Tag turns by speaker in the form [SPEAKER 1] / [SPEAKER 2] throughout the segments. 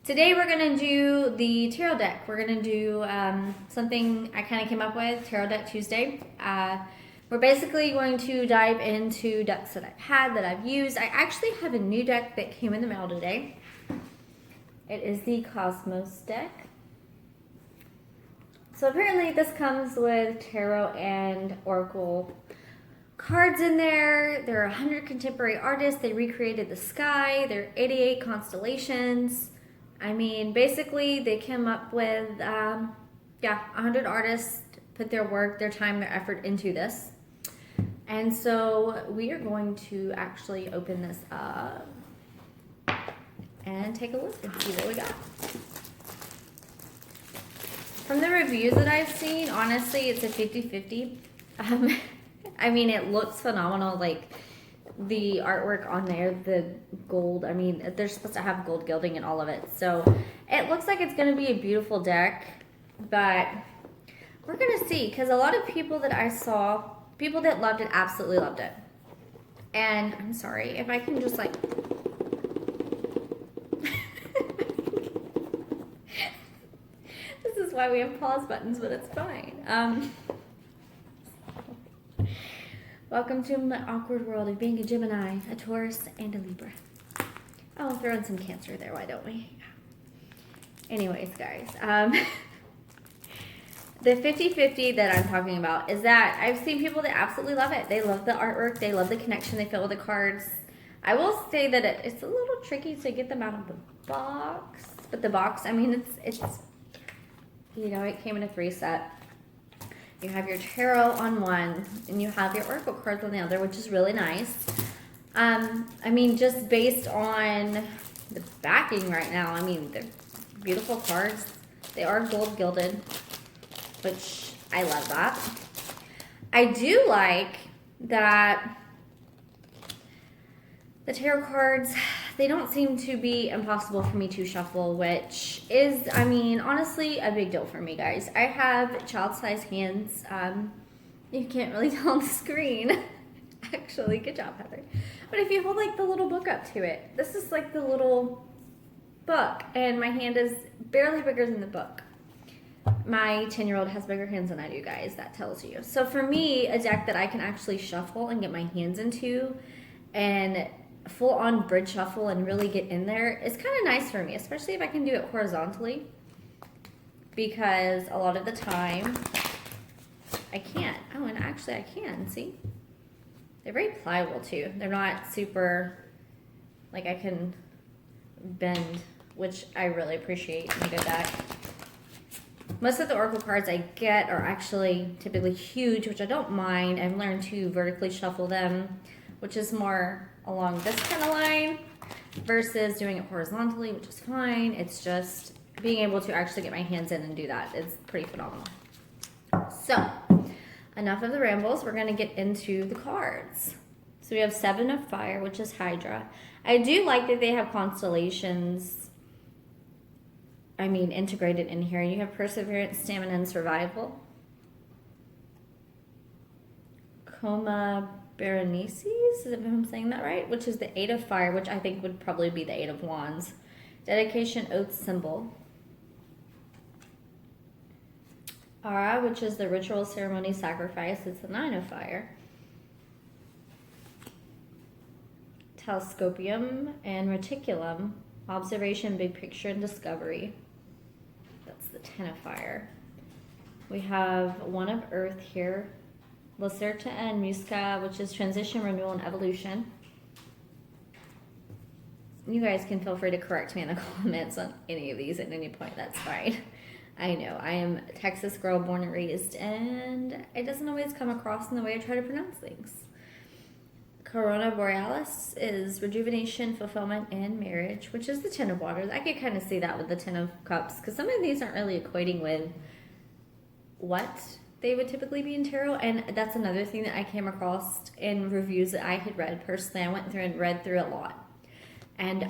[SPEAKER 1] Today we're going to do the tarot deck. We're going to do something I kind of came up with, Tarot Deck Tuesday. We're basically going to dive into decks that I've had, that I've used. I actually have a new deck that came in the mail today. It is the Cosmos deck. So apparently this comes with tarot and oracle cards in there. There are 100 contemporary artists. They recreated the sky. There are 88 constellations. I mean, basically they came up with, 100 artists put their work, their time, their effort into this. And so we are going to actually open this up and take a look and see what we got. From the reviews that I've seen, honestly, it's a 50-50. I mean, it looks phenomenal. Like, the artwork on there, the gold, I mean, they're supposed to have gold gilding and all of it. So it looks like it's going to be a beautiful deck, but we're going to see, because a lot of people that I saw, people that loved it, absolutely loved it. And I'm sorry, if I can just like, this is why we have pause buttons, but it's fine. Welcome to my awkward world of being a Gemini, a Taurus, and a Libra. Oh, throw in some Cancer there, why don't we? Anyways, guys, the 50-50 that I'm talking about is that I've seen people that absolutely love it. They love the artwork. They love the connection they feel with the cards. I will say that it's a little tricky to get them out of the box. But the box, I mean, it's you know, it came in a 3-set. You have your tarot on one, and you have your oracle cards on the other, which is really nice. I mean, just based on the backing right now, I mean, they're beautiful cards. They are gold gilded, which I love that. I do like that the tarot cards, they don't seem to be impossible for me to shuffle, which is, I mean, honestly, a big deal for me, guys. I have child-sized hands. You can't really tell on the screen. Actually, good job, Heather. But if you hold, like, the little book up to it, this is, like, the little book, and my hand is barely bigger than the book. My 10-year-old has bigger hands than I do, guys. That tells you. So for me, a deck that I can actually shuffle and get my hands into and full-on bridge shuffle and really get in there is kind of nice for me, especially if I can do it horizontally, because a lot of the time I can't. Oh, and actually I can, see? They're very pliable too. They're not super, like, I can bend, which I really appreciate. Needed that. Most of the oracle cards I get are actually typically huge, which I don't mind. I've learned to vertically shuffle them, which is more along this kind of line versus doing it horizontally, which is fine. It's just being able to actually get my hands in and do that is pretty phenomenal. So, enough of the rambles. We're going to get into the cards. So we have 7 of Fire, which is Hydra. I do like that they have constellations, I mean, integrated in here. You have Perseverance, Stamina, and Survival. Coma Berenices, if I'm saying that right, which is the 8 of Fire, which I think would probably be the 8 of Wands. Dedication, Oath, Symbol. Aura, which is the Ritual, Ceremony, Sacrifice. It's the 9 of Fire. Telescopium and Reticulum. Observation, Big Picture, and Discovery. That's the 10 of Fire. We have 1 of Earth here. Lacerta and Musca, which is Transition, Renewal, and Evolution. You guys can feel free to correct me in the comments on any of these at any point. That's fine. I know, I am a Texas girl, born and raised, and it doesn't always come across in the way I try to pronounce things. Corona Borealis is Rejuvenation, Fulfillment, and Marriage, which is the 10 of Waters. I could kind of see that with the 10 of Cups, because some of these aren't really equating with what they would typically be in tarot, and that's another thing that I came across in reviews that I had read personally. I went through and read through a lot, and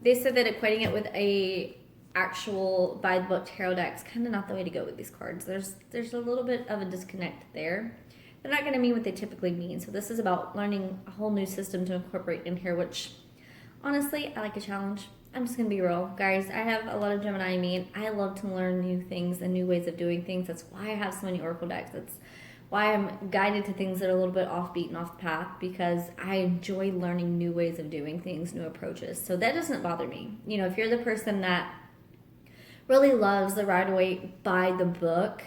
[SPEAKER 1] they said that equating it with a actual by the book tarot deck is kind of not the way to go with these cards. There's a little bit of a disconnect there. They're not going to mean what they typically mean. So this is about learning a whole new system to incorporate in here, which honestly I like a challenge. I'm just gonna be real, guys. I have a lot of Gemini in me, and I love to learn new things and new ways of doing things. That's why I have so many Oracle decks. That's why I'm guided to things that are a little bit offbeat and off path, because I enjoy learning new ways of doing things, new approaches. So that doesn't bother me. You know, if you're the person that really loves the right away by the book,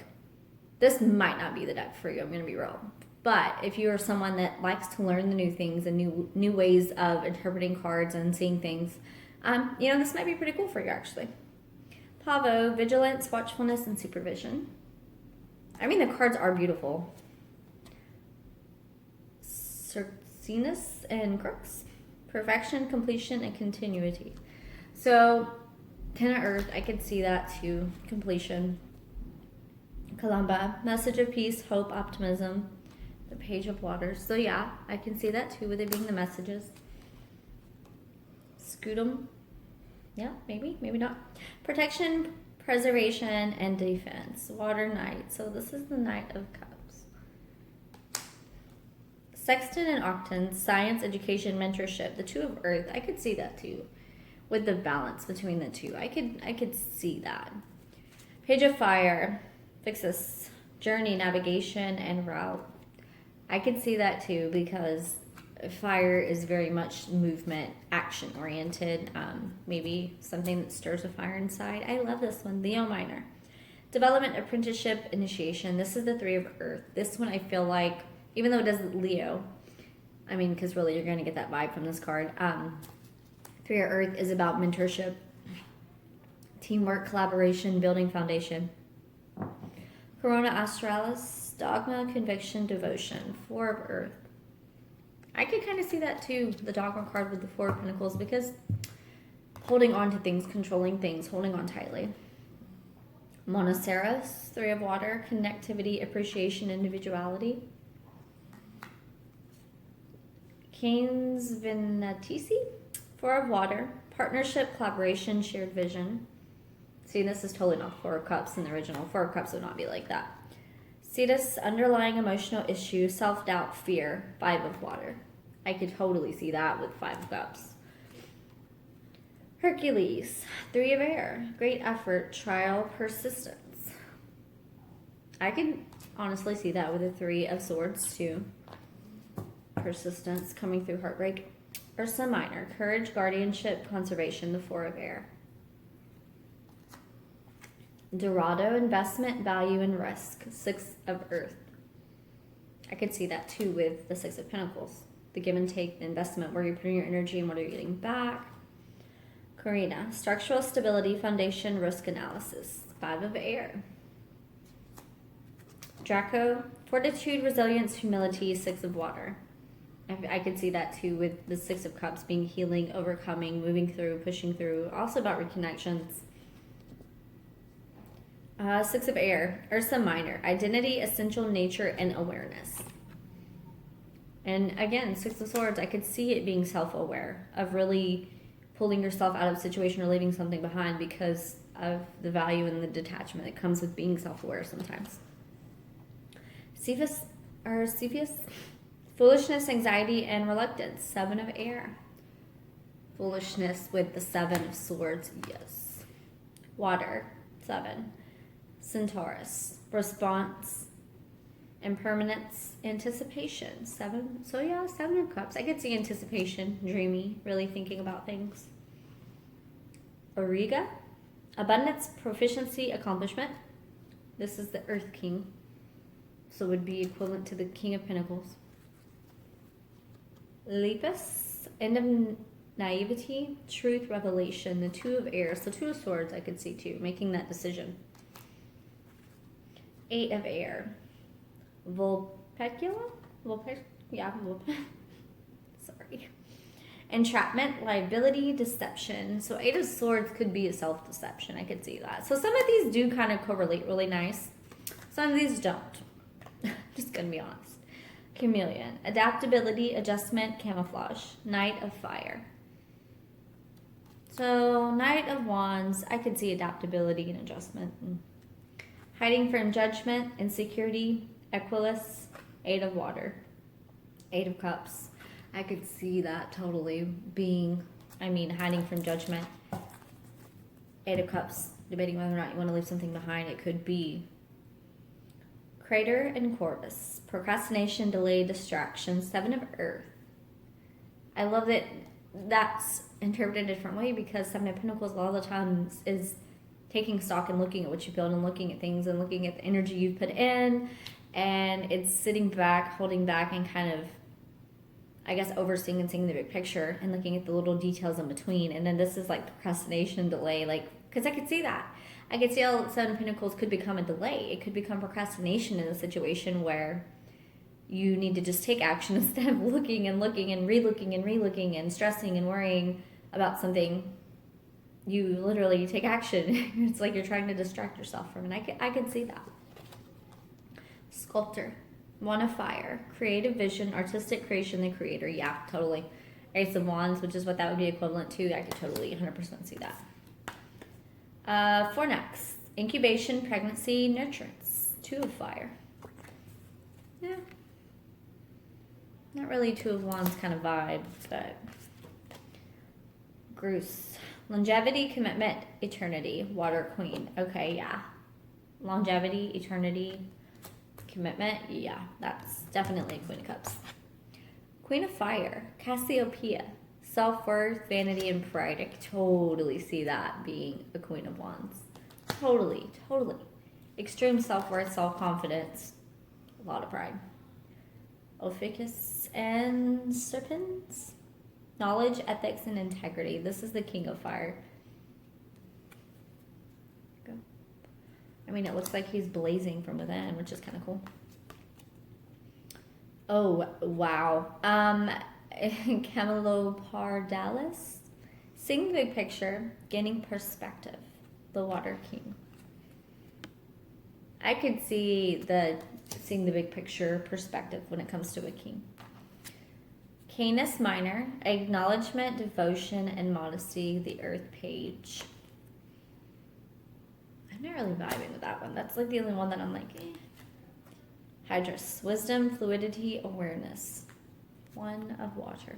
[SPEAKER 1] this might not be the deck for you. I'm gonna be real. But if you are someone that likes to learn the new things and new ways of interpreting cards and seeing things, you know, this might be pretty cool for you actually. Pavo, vigilance, watchfulness, and supervision. I mean, the cards are beautiful. Cercinus and crux. Perfection, completion, and continuity. So, Ten of Earth, I could see that too. Completion. Columba, message of peace, hope, optimism. The Page of Waters. So yeah, I can see that too, with it being the messages. Scutum. Yeah, maybe not. Protection, preservation, and defense. Water Knight. So this is the Knight of Cups. Sexton and Octane, science, education, mentorship. The Two of Earth. I could see that too, with the balance between the two. I could see that. Page of Fire. Fixus, journey, navigation, and route. I could see that too, because fire is very much movement, action oriented. Maybe something that stirs a fire inside. I love this one. Leo Minor. Development, apprenticeship, initiation. This is the Three of Earth. This one I feel like, even though it does Leo, I mean, because really you're going to get that vibe from this card. Three of Earth is about mentorship, teamwork, collaboration, building foundation. Corona Australis, dogma, conviction, devotion. Four of Earth. I could kind of see that too, the dogma card with the Four of Pentacles, because holding on to things, controlling things, holding on tightly. Monoceros, Three of Water, connectivity, appreciation, individuality. Canes Venatici, Four of Water, partnership, collaboration, shared vision. See, this is totally not Four of Cups in the original. Four of Cups would not be like that. Cetus, underlying emotional issue, self-doubt, fear. Five of Water. I could totally see that with Five of Cups. Hercules, Three of Air, great effort, trial, persistence. I can honestly see that with the Three of Swords too. Persistence, coming through heartbreak. Ursa Minor, courage, guardianship, conservation, the Four of Air. Dorado, investment, value, and risk. Six of Earth. I could see that too with the Six of Pentacles. The give and take, the investment, where you're putting your energy and what are you getting back. Carina, structural stability, foundation, risk analysis. Five of Air. Draco, fortitude, resilience, humility, Six of Water. I could see that too with the Six of Cups being healing, overcoming, moving through, pushing through. Also about reconnections. Six of Air, Ursa Minor, identity, essential nature, and awareness. And again, Six of Swords, I could see it being self-aware, of really pulling yourself out of a situation or leaving something behind because of the value and the detachment that comes with being self-aware sometimes. Cepheus, foolishness, anxiety, and reluctance. Seven of Air. Foolishness with the Seven of Swords, yes. Water, Seven. Centaurus, response, impermanence, anticipation. Seven. So yeah, Seven of Cups. I could see anticipation, dreamy, really thinking about things. Auriga, abundance, proficiency, accomplishment. This is the Earth King, so it would be equivalent to the King of Pentacles. Lepus, end of naivety, truth, revelation. The Two of Air. So Two of Swords I could see too, making that decision. Eight of Air. Vulpecula? Sorry. Entrapment, liability, deception. So Eight of Swords could be a self-deception. I could see that. So some of these do kind of correlate really nice. Some of these don't. Just gonna be honest. Chameleon. Adaptability, adjustment, camouflage. Knight of Fire. So Knight of Wands, I could see adaptability and adjustment. Hiding from judgment, insecurity, Equilus, Eight of Water. Eight of Cups. I could see that totally being I mean, hiding from judgment. Eight of Cups, debating whether or not you want to leave something behind. It could be Crater and Corvus. Procrastination, delay, distraction. Seven of Earth. I love that that's interpreted a different way, because Seven of Pentacles a lot of the times is taking stock and looking at what you build and looking at things and looking at the energy you've put in, and it's sitting back, holding back, and kind of, I guess, overseeing and seeing the big picture and looking at the little details in between. And then this is like procrastination, delay, like, because I could see that. I could see how Seven of Pentacles could become a delay. It could become procrastination in a situation where you need to just take action instead of looking and looking and re-looking and re-looking and stressing and worrying about something. You literally take action. It's like you're trying to distract yourself from it. I can see that. Sculptor. One of Fire. Creative vision, artistic creation, the creator. Yeah, totally. Ace of Wands, which is what that would be equivalent to. I could totally 100% see that. For next. Incubation, pregnancy, nurturance. Two of Fire. Yeah. Not really Two of Wands kind of vibe, but Groose. Longevity, commitment, eternity. Water Queen. Okay, yeah. Longevity, eternity, commitment. Yeah, that's definitely a Queen of Cups. Queen of Fire. Cassiopeia. Self-worth, vanity, and pride. I could totally see that being a Queen of Wands. Totally, totally. Extreme self-worth, self-confidence. A lot of pride. Ophiuchus and Serpents. Knowledge, ethics, and integrity. This is the King of Fire. Go. I mean, it looks like he's blazing from within, which is kind of cool. Oh, wow. Camelopardalis. Seeing the big picture, gaining perspective. The Water King. I could see seeing the big picture perspective when it comes to a king. Canis Minor, acknowledgement, devotion, and modesty, the Earth Page. I'm not really vibing with that one. That's like the only one that I'm like, eh. Hydrus, wisdom, fluidity, awareness. One of Water.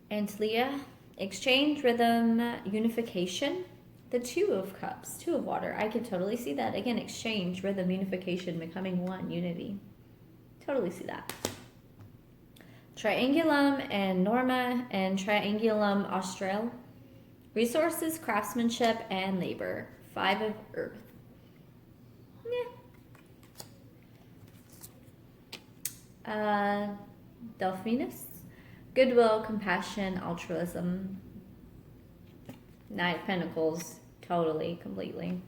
[SPEAKER 1] Antlia, exchange, rhythm, unification. The Two of Cups, Two of Water. I could totally see that. Again, exchange, rhythm, unification, becoming one, unity. Totally see that. Triangulum and Norma and Triangulum Austral. Resources, craftsmanship, and labor. Five of Earth. Yeah. Delphinus. Goodwill, compassion, altruism. Knight of Pentacles. Totally, completely.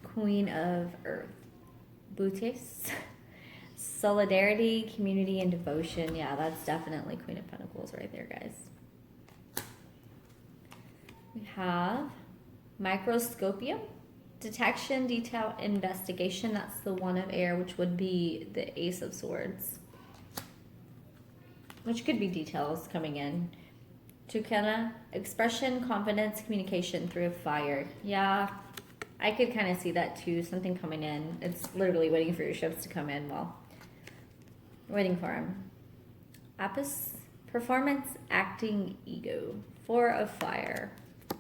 [SPEAKER 1] Queen of Earth. Butes. Solidarity, community, and devotion. Yeah, that's definitely Queen of Pentacles right there, guys. We have Microscopium. Detection, detail, investigation. That's the One of Air, which would be the Ace of Swords. Which could be details coming in. Tucana, expression, confidence, communication. Three of Fire. Yeah, I could kind of see that too. Something coming in. It's literally waiting for your ships to come in while waiting for them. Apis, performance, acting, ego. Four of Fire.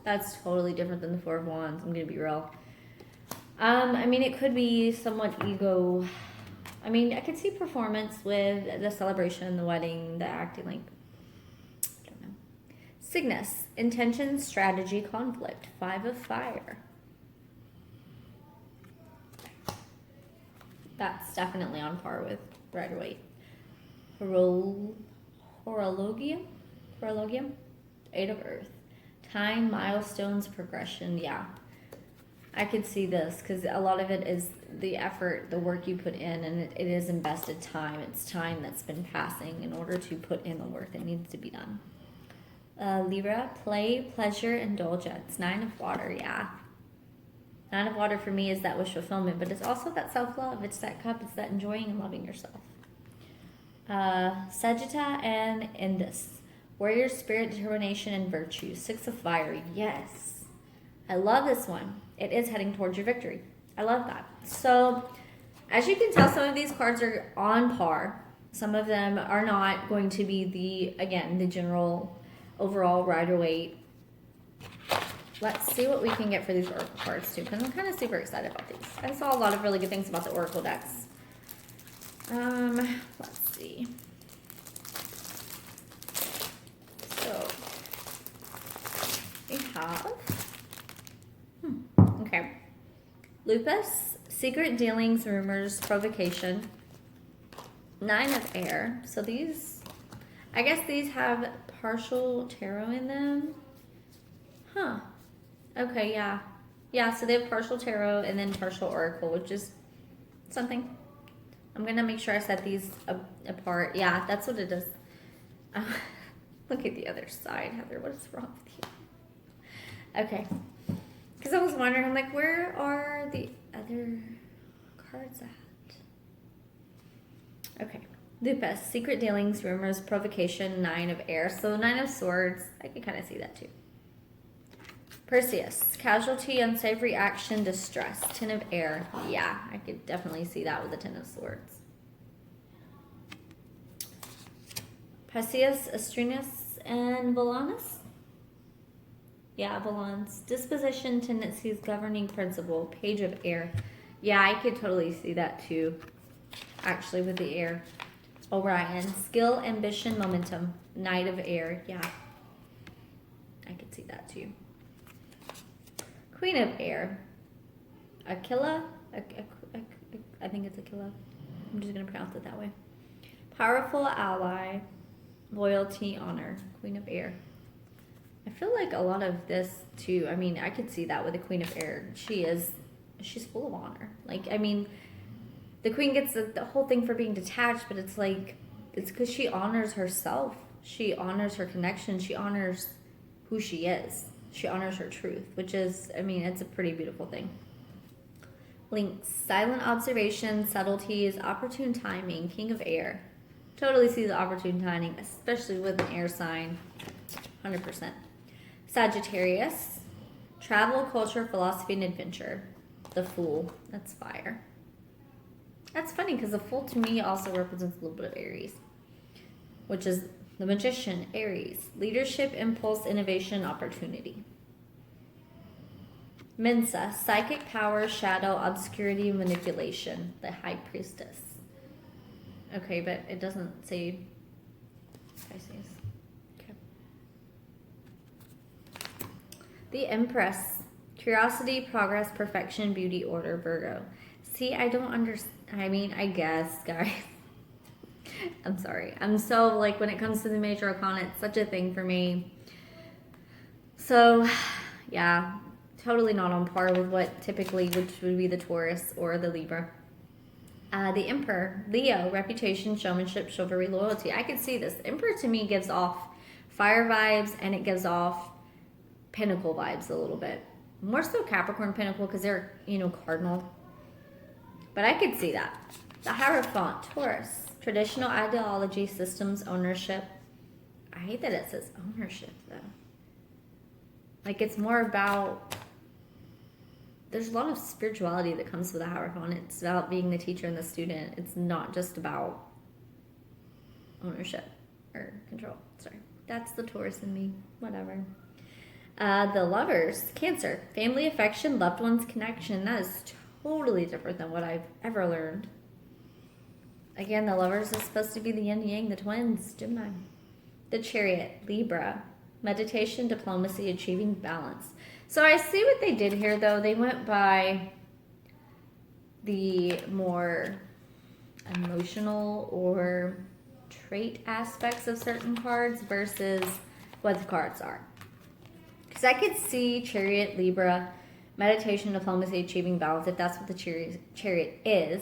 [SPEAKER 1] That's totally different than the Four of Wands. I'm going to be real. I mean, it could be somewhat ego. I mean, I could see performance with the celebration, the wedding, the acting, like, I don't know. Cygnus, intention, strategy, conflict. Five of Fire. That's definitely on par with Rider-Waite. Horologium? Eight of Earth. Time, milestones, progression. Yeah. I could see this because a lot of it is the effort, the work you put in, and it is invested time. It's time that's been passing in order to put in the work that needs to be done. Libra, play, pleasure, indulgence. Nine of Water, yeah. Nine of Water for me is that wish fulfillment, but it's also that self-love. It's that cup. It's that enjoying and loving yourself. Sagitta and Indus. Warrior, spirit, determination, and virtue. Six of Fire, yes. I love this one. It is heading towards your victory. I love that. So, as you can tell, some of these cards are on par. Some of them are not going to be the general overall rider weight. Let's see what we can get for these Oracle cards too, because I'm kind of super excited about these. I saw a lot of really good things about the Oracle decks. Let's see. So we have, okay. Lupus, secret dealings, rumors, provocation. 9 of air. So these, I guess these have partial tarot in them. Huh. Okay, yeah. Yeah, so they have partial tarot and then partial oracle, which is something. I'm going to make sure I set these apart. Yeah, that's what it is. Look at the other side, Heather. What is wrong with you? Okay. Because I was wondering, I'm like, where are the other cards at? Okay. Lupus, secret dealings, rumors, provocation, 9 of air. So 9 of swords. I can kind of see that too. Perseus, casualty, unsavory action, distress. 10 of air. Yeah, I could definitely see that with the 10 of swords. Perseus, Astrinus, and Volanus. Yeah, Volans. Disposition, tendencies, governing principle. Page of air. Yeah, I could totally see that too. Actually, with the air. Orion, skill, ambition, momentum. Knight of air. Yeah, I could see that too. Queen of air. Aquila. I think it's Aquila. I'm just going to pronounce it that way. Powerful ally. Loyalty, honor. Queen of air. I feel like a lot of this too, I mean, I could see that with the Queen of air. She's full of honor. Like, I mean, the queen gets the whole thing for being detached, but it's like, it's because she honors herself. She honors her connection. She honors who she is. She honors her truth, which is, I mean, it's a pretty beautiful thing. Links, silent observation, subtleties, opportune timing, king of air. Totally sees opportune timing, especially with an air sign, 100%. Sagittarius, travel, culture, philosophy, and adventure. The Fool, that's fire. That's funny because the Fool to me also represents a little bit of Aries, which is the Magician, Aries. Leadership, impulse, innovation, opportunity. Mensa, psychic power, shadow, obscurity, manipulation. The High Priestess. Okay, but it doesn't say Pisces. Okay. The Empress, curiosity, progress, perfection, beauty, order, Virgo. See, I don't understand. I mean, I guess, guys. I'm sorry. I'm so, like, when it comes to the major arcana, it's such a thing for me. So, yeah, totally not on par with what typically, which would be the Taurus or the Libra. The Emperor, Leo, reputation, showmanship, chivalry, loyalty. I could see this. The Emperor to me gives off fire vibes, and it gives off Pinnacle vibes a little bit. More so Capricorn Pinnacle because they're, you know, cardinal. But I could see that. The Hierophant, Taurus, traditional ideology, systems, ownership. I hate that it says ownership though. Like, it's more about, there's a lot of spirituality that comes with the Hierophant. It's about being the teacher and the student. It's not just about ownership or control. Sorry. That's the Taurus in me. Whatever. The Lovers, Cancer, family, affection, loved ones, connection. That is totally different than what I've ever learned. Again, the Lovers is supposed to be the yin and yang, the twins, Gemini. The Chariot, Libra, meditation, diplomacy, achieving balance. So I see what they did here, though. They went by the more emotional or trait aspects of certain cards versus what the cards are. Because I could see Chariot, Libra, meditation, diplomacy, achieving balance, if that's what the chariot is.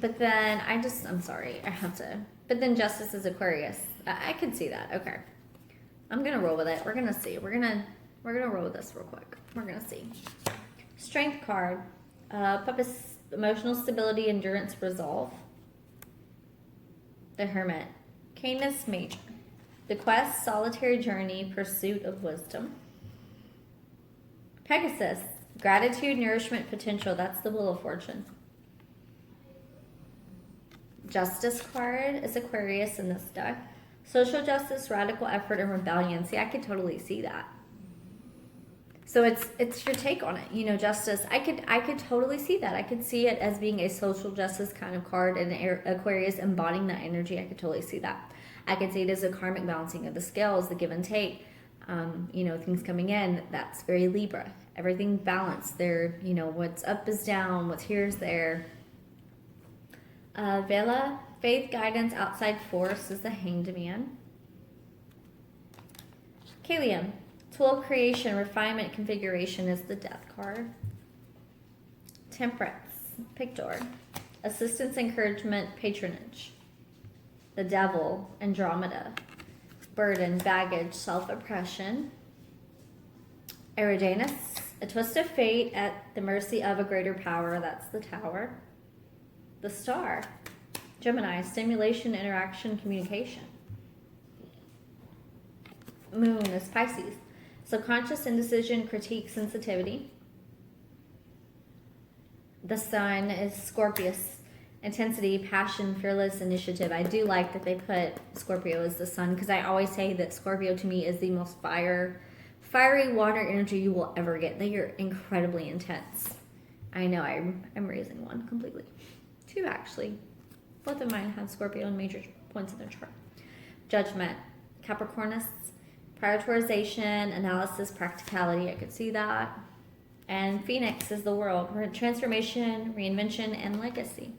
[SPEAKER 1] But then I'm sorry, I have to. But then Justice is Aquarius. I could see that. Okay. I'm going to roll with it. We're going to see. We're going to roll with this real quick. We're going to see. Strength card. Purpose, emotional stability, endurance, resolve. The Hermit. Canis Major. The Quest, solitary journey, pursuit of wisdom. Pegasus, gratitude, nourishment, potential. That's the Wheel of Fortune. Justice card is Aquarius in this deck. Social justice, radical effort, and rebellion. See, I could totally see that. So it's your take on it, you know, justice. I could totally see that. I could see it as being a social justice kind of card, and Aquarius embodying that energy. I could totally see that. I could see it as a karmic balancing of the scales, the give and take. You know, things coming in. That's very Libra. Everything balanced. There, you know, what's up is down, what's here is there. Vela, faith, guidance, outside force is the Hanged Man. Kalium. Tool of creation, refinement, configuration is the Death card. Temperance, Pictor. Assistance, encouragement, patronage. The Devil, Andromeda. Burden, baggage, self-oppression. Eridanus, a twist of fate at the mercy of a greater power, that's the Tower. The Star, Gemini, stimulation, interaction, communication. Moon is Pisces. Subconscious, indecision, critique, sensitivity. The Sun is Scorpius. Intensity, passion, fearless, initiative. I do like that they put Scorpio as the Sun, because I always say that Scorpio to me is the most fiery water energy you will ever get. They are incredibly intense. I know I'm raising one completely. Two actually. Both of mine have Scorpio in major points in their chart. Judgment, Capricornus. Prioritization, analysis, practicality. I could see that. And Phoenix is the world. Transformation, reinvention, and legacy.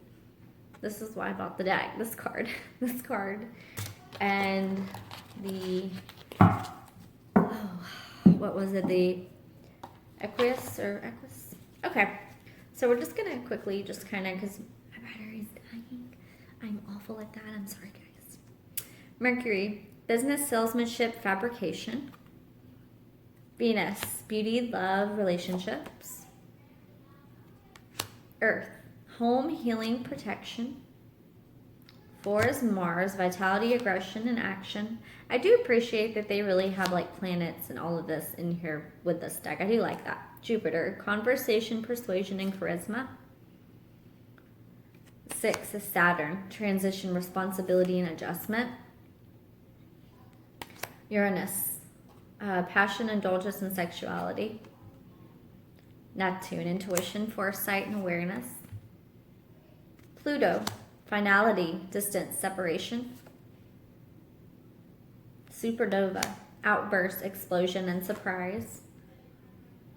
[SPEAKER 1] This is why I bought the deck. This card. This card. And the... Oh, what was it? The Equus or Equus? Okay. So we're just going to quickly just kind of... Because my battery's dying. I'm awful at that. I'm sorry, guys. Mercury. Business, salesmanship, fabrication. Venus, beauty, love, relationships. Earth, home, healing, protection. 4 is Mars, vitality, aggression, and action. I do appreciate that they really have like planets and all of this in here with this deck. I do like that. Jupiter, conversation, persuasion, and charisma. 6 is Saturn, transition, responsibility, and adjustment. Uranus, passion, indulgence, and sexuality. Neptune, intuition, foresight, and awareness. Pluto, finality, distance, separation. Supernova, outburst, explosion, and surprise.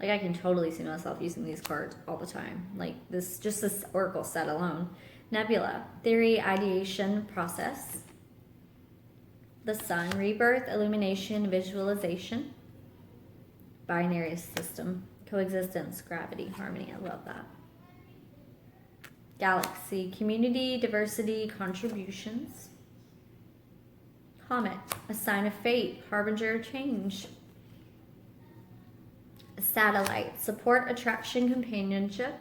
[SPEAKER 1] Like, I can totally see myself using these cards all the time. Like, just this oracle set alone. Nebula, theory, ideation, process. The Sun, rebirth, illumination, visualization. Binary system, coexistence, gravity, harmony. I love that. Galaxy, community, diversity, contributions. Comet, a sign of fate, harbinger of change. Satellite, support, attraction, companionship.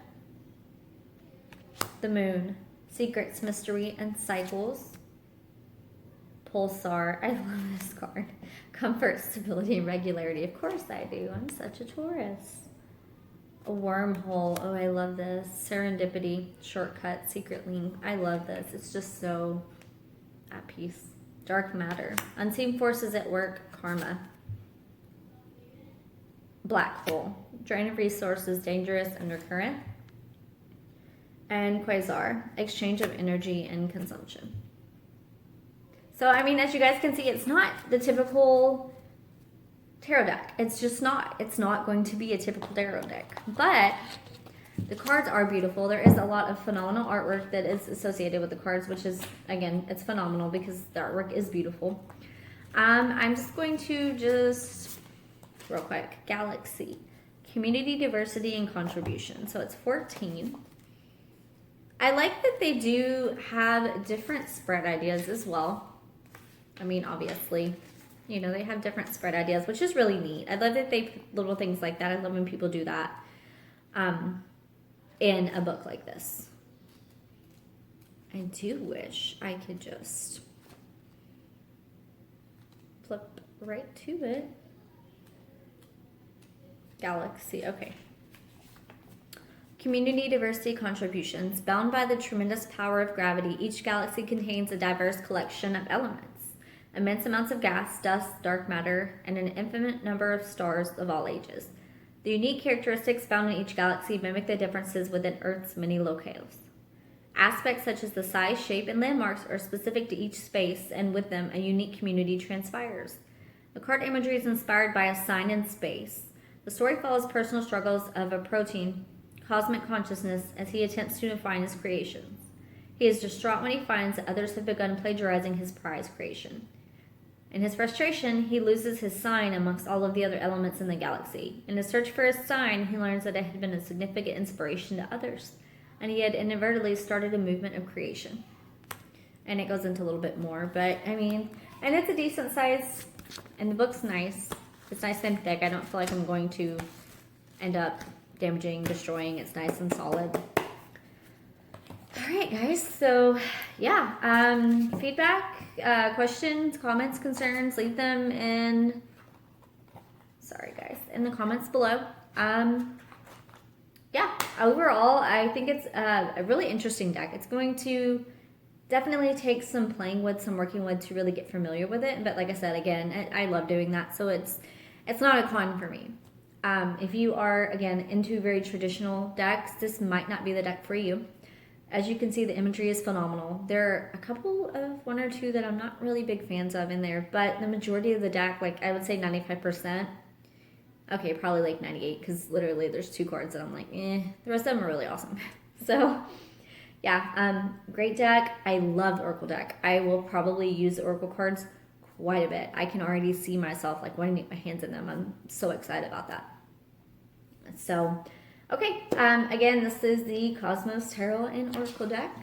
[SPEAKER 1] The Moon, secrets, mystery, and cycles. Pulsar, I love this card. Comfort, stability, and regularity. Of course I do. I'm such a Taurus. A wormhole. Oh, I love this. Serendipity, shortcut, secret link. I love this. It's just so at peace. Dark matter. Unseen forces at work. Karma. Black hole. Drain of resources, dangerous, undercurrent. And quasar. Exchange of energy and consumption. So, I mean, as you guys can see, it's not the typical tarot deck. It's just not. It's not going to be a typical tarot deck. But the cards are beautiful. There is a lot of phenomenal artwork that is associated with the cards, which is, again, it's phenomenal because the artwork is beautiful. I'm just going to real quick, Galaxy. Community, diversity, and contribution. So it's 14. I like that they do have different spread ideas as well. I mean, obviously, you know, they have different spread ideas, which is really neat. I love that they put little things like that. I love when people do that in a book like this. I do wish I could just flip right to it. Galaxy, okay. Community diversity contributions. Bound by the tremendous power of gravity, each galaxy contains a diverse collection of elements, immense amounts of gas, dust, dark matter, and an infinite number of stars of all ages. The unique characteristics found in each galaxy mimic the differences within Earth's many locales. Aspects such as the size, shape, and landmarks are specific to each space, and with them, a unique community transpires. The card imagery is inspired by a sign in space. The story follows personal struggles of approaching cosmic consciousness as he attempts to define his creations. He is distraught when he finds that others have begun plagiarizing his prized creation. In his frustration, he loses his sign amongst all of the other elements in the galaxy. In his search for his sign, he learns that it had been a significant inspiration to others, and he had inadvertently started a movement of creation. And it goes into a little bit more, but I mean, and it's a decent size, and the book's nice. It's nice and thick. I don't feel like I'm going to end up damaging, destroying. It's nice and solid. All right, guys. So, yeah. Feedback, questions, comments, concerns, leave them in. Sorry, guys, in the comments below. Yeah. Overall, I think it's a really interesting deck. It's going to definitely take some playing with, some working with to really get familiar with it. But like I said, again, I love doing that. So it's not a con for me. If you are, again, into very traditional decks, this might not be the deck for you. As you can see, the imagery is phenomenal. There are a couple of one or two that I'm not really big fans of in there, but the majority of the deck, like I would say 95%. Okay, probably like 98, because literally there's 2 cards that I'm like, The rest of them are really awesome. So, yeah, great deck. I love the Oracle deck. I will probably use the Oracle cards quite a bit. I can already see myself like wanting to get my hands in them. I'm so excited about that. So, okay. Again, this is the Cosmos Tarot and Oracle deck.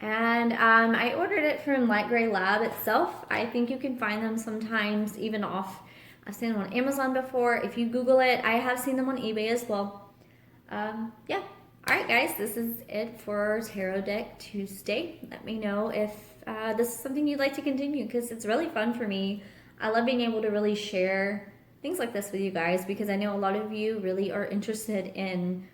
[SPEAKER 1] And I ordered it from Light Gray Lab itself. I think you can find them sometimes even off. I've seen them on Amazon before. If you Google it, I have seen them on eBay as well. Yeah. Alright guys, this is it for Tarot Deck Tuesday. Let me know if this is something you'd like to continue, because it's really fun for me. I love being able to really share things like this with you guys, because I know a lot of you really are interested in,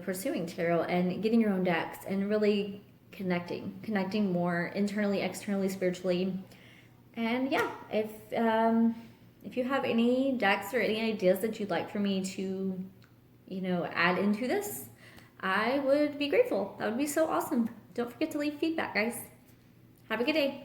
[SPEAKER 1] pursuing tarot and getting your own decks and really connecting more internally, externally, spiritually. And yeah, if you have any decks or any ideas that you'd like for me to, add into this, I would be grateful. That would be so awesome. Don't forget to leave feedback, guys. Have a good day.